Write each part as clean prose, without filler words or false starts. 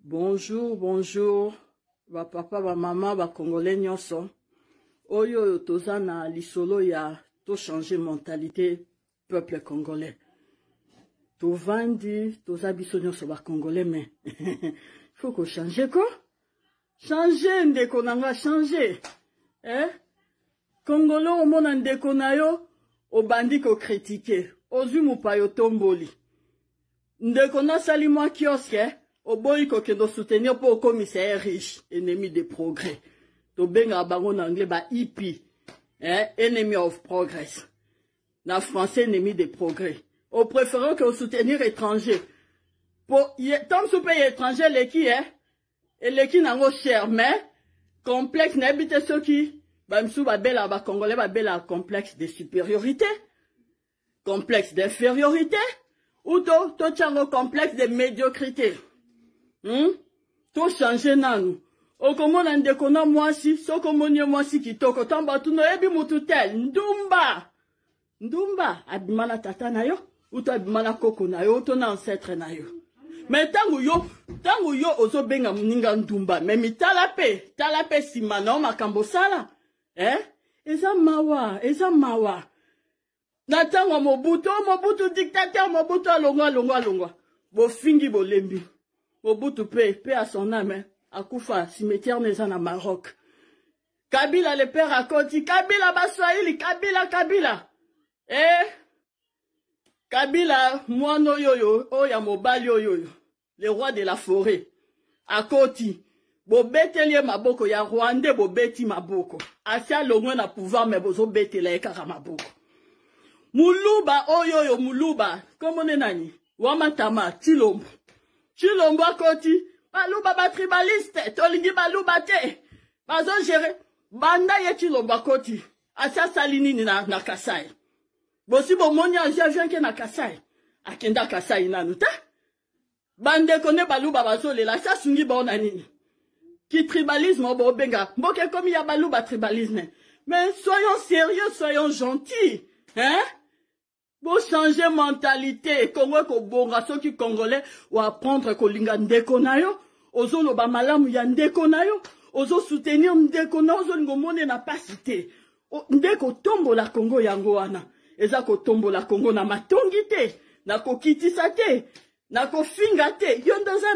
Bonjour, bonjour. Ba papa, ba maman, ba congolais nyonso. Oyo toza na lisolo ya to changer mentalité peuple congolais. To vandi, toza biso nyonso ba congolais mais faut qu'on change quoi? Changer ndeko nanga changer. Congolais o mona ndeko na yo o bandi ko critiquer. Ozu mupayo tomboli. Ndeko na sali moi kiosque. Au boy kendo soutenir pour commissaire riche, ennemi de progrès. To benga bango en anglais ba EP, enemy of progress. Na français ennemi de progrès. Au préférant que soutenir étranger. Pour tant sous pays étranger les qui et les qui n'ont cher mais complexe n'habite ceux qui bamsou ba bela ba congolais ba bela complexe de supériorité, complexe d'infériorité ou to chango complexe de médiocrité. To changer nanu. Okomona ndeko na mwasi, sokomonye mwasi kitoko tamba tuno ebi mututel ndumba. Ndumba abimana tata na yo, uto abimana koko na yo, uto na ancêtre na yo. Mais tangu yo ozo benga muninga ndumba, mais mi talape simana o makambo sala. Eza mawa. Na tango Mobutu dictateur, Mobutu alongwa. Bo fingi bo lembi. Mobutu paix à son âme, à Koufa, cimetière neza na Maroc. Kabila le père à Koti, Kabila Baswahili, Kabila. Kabila, moino yoyo, oya mobali yoyo, le roi de la forêt. À Koti, bobetelie maboko, ya Rwandais bobeti maboko. Asia longwe na pouvoir, mais bozo betele ekara maboko. Muluba, oyoyo, Muluba, comme on est nani, Wamatama, Chilombo. Chilombo Koti, baluba ba tribaliste, tolingi baluba te. Bazo géré, banda ye Chilombo Koti. Asia salini na Kasai. Bosi bo monya vient ke na Kasai. Akenda Kasai nanu ta. Bande kone baluba bazo lela, sa sungi ba onanini. Ki tribalisme bo benga. Mboke komi ya baluba tribalisme. Mais soyons sérieux, soyons gentils. Pour changer mentalité, Congo ko bonga soki congolais ou apprendre ko linga ndeko na yo, ozo loba malamu ya ndeko na yo, ozo soutenir ndeko na ozo ngomone na pasité. Ndeko tombo la Congo yango wana. Eza ko tombo la Congo na matongi te, na ko kitisa te, na ko finga te. Yon doza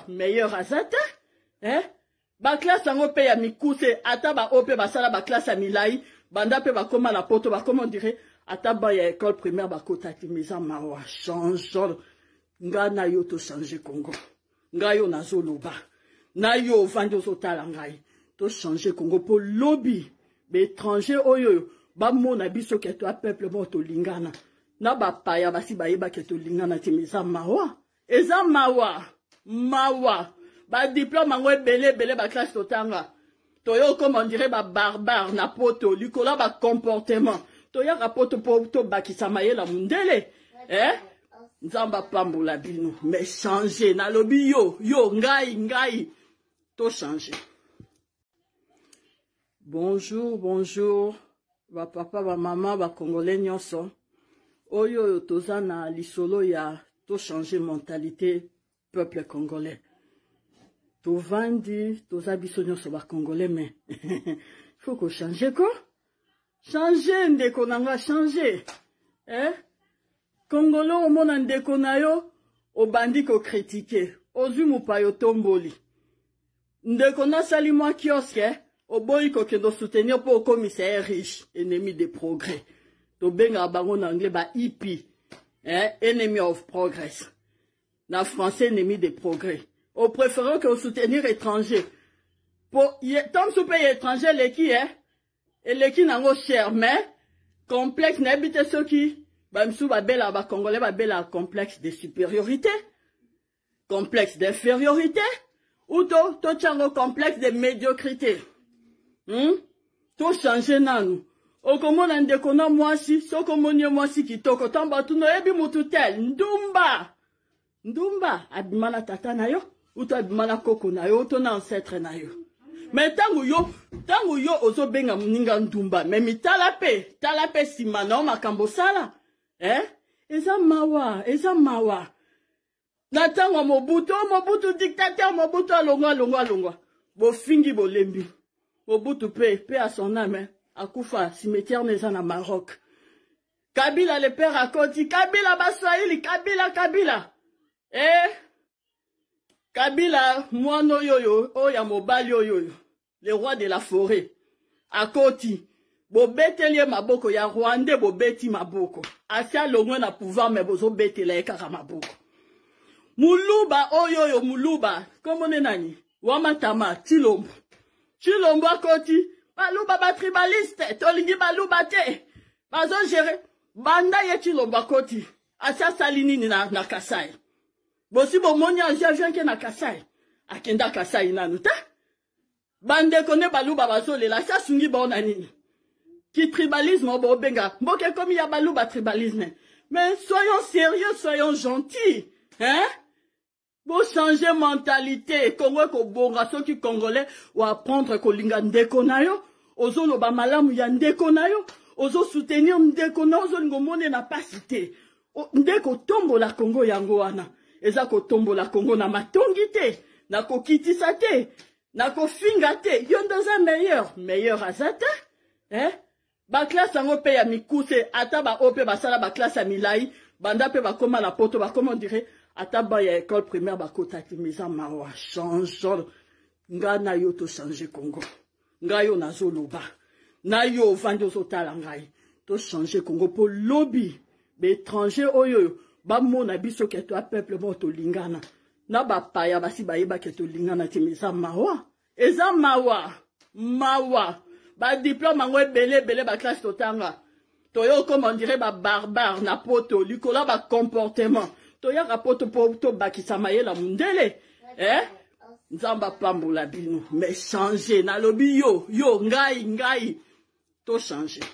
meilleur azata. Ba classe yango pe ya mikuse, ata ba ope basala ba classe ya milai, banda pe ba koma na poto, ba comment dire ataba ya école primaire bakota timisa mawa change nga na yo to changer Congo nga yo nazoloba na yo vandi ozotala ngai to changer Congo po lobby be étranger oyo ba mona biso ke to peuple bo to lingana na ba paya basi bayeba ke to lingana timisa mawa eza mawa ba diplôme ngo ebele ba classe totanga to yo comme on dirait ba barbare na poto likola ba comportement Toya rapoto po to bakisa mayela mundele. Nzamba pambola bino. Mais changer. Na lobi yo. Ngai. To changer. Bonjour. Ba papa, ba maman, ba congolais nyonso. Oyo toza na lisolo ya to changer mentalité peuple congolais. To vandi, toza biso nyonso ba congolais mais faut qu'on change quoi? Changer ndeko nanga changer. Congolais o mona ndeko na yo o bandi ko critiquer. Ozu mupayo tomboli. Ndeko na sali moi kiosque, o boy kendo soutenir pour commissaire riche, ennemi de progrès. To benga bango en anglais ba EP, enemy of progress. Na français ennemi de progrès. Au préférant que soutenir étranger. Pour tant sous pays étranger les qui et les qui n'ont cher mais complexe n'habite ceux qui bamsou ba bela ba congolais ba bela complexe de supériorité, complexe d'infériorité ou to chango complexe de médiocrité. To changer nanu. Okomona ndeko na mwasi, sokomonye mwasi kitoko tamba tuno ebi mututel ndumba abimana tata na yo, uto abimana koko na yo, uto na ancêtre na yo. Mais tangu yo ozo benga muninga ndumba, mais mi talape simana o makambo sala. Eza mawa. Natango Mobutu dictateur, Mobutu alongwa. Bo fingi bo lembi. Mobutu paix à son âme, à Koufa, cimetière Nezana Maroc. Kabila le père à Koti, Kabila Baswahili, Kabila. Kabila, Moano Yoyo, Oya Mobali Yoyo, le roi de la forêt. À Koti, Bobetelie Maboko, ya Rwandais Bobeti Maboko. Asia Longwe na pouvoir, mais bozo betele ekara Maboko. Muluba, Oyoyo, Muluba, comment on est nani? Wamatama, Chilombo. Chilombo à Koti, Baluba ba tribaliste, Tolingi Baluba te. Bazo géré, Banda ye Chilombo à Koti. Asia Salini na Kasai. Bosi bo monya vient ke na Kasai. Akenda Kasai nanuta. Bande kone Baluba bazole la sa sungi ba onanini. Qui tribalisme bo benga. Mboke comme il y a Baluba tribalisme. Mais soyons sérieux, soyons gentils. Hein? Pour changer mentalité, Congo ko bonga ceux qui congolais ou apprendre ko linga ndeko nayo, ozo lo ba malamu ya ndeko nayo, ozo soutenir ndeko na ozo ngomone na pasité. Ndeko tombo la Congo yango wana. Eza ko tombo la Congo na matongi te, na ko kitisa te, na ko finga te. Yon dans un meilleur azata, hein? Ba classe yango pe ya mikuse, ata ba ope ba sala ba classe ya milai, banda pe ba koma la poto, ba comment on dirait Ataba ya école primaire bakota timisa mawa change nga na yo to changer Congo nga yo nazoloba na yo vandi ozotala ngai to changer Congo po lobby be étranger oyo ba mona biso ke to peuple bo to lingana na ba paya basi ba yeba ke to lingana timisa mawa eza mawa ba diplôme ngo belé ba classe totanga to yo comme on dirait ba barbare na poto likola ba comportement Toya rapoto to bakisa mayela mundele, nzamba pambola bino, mais changer, na lobi yo, ngai, to changer.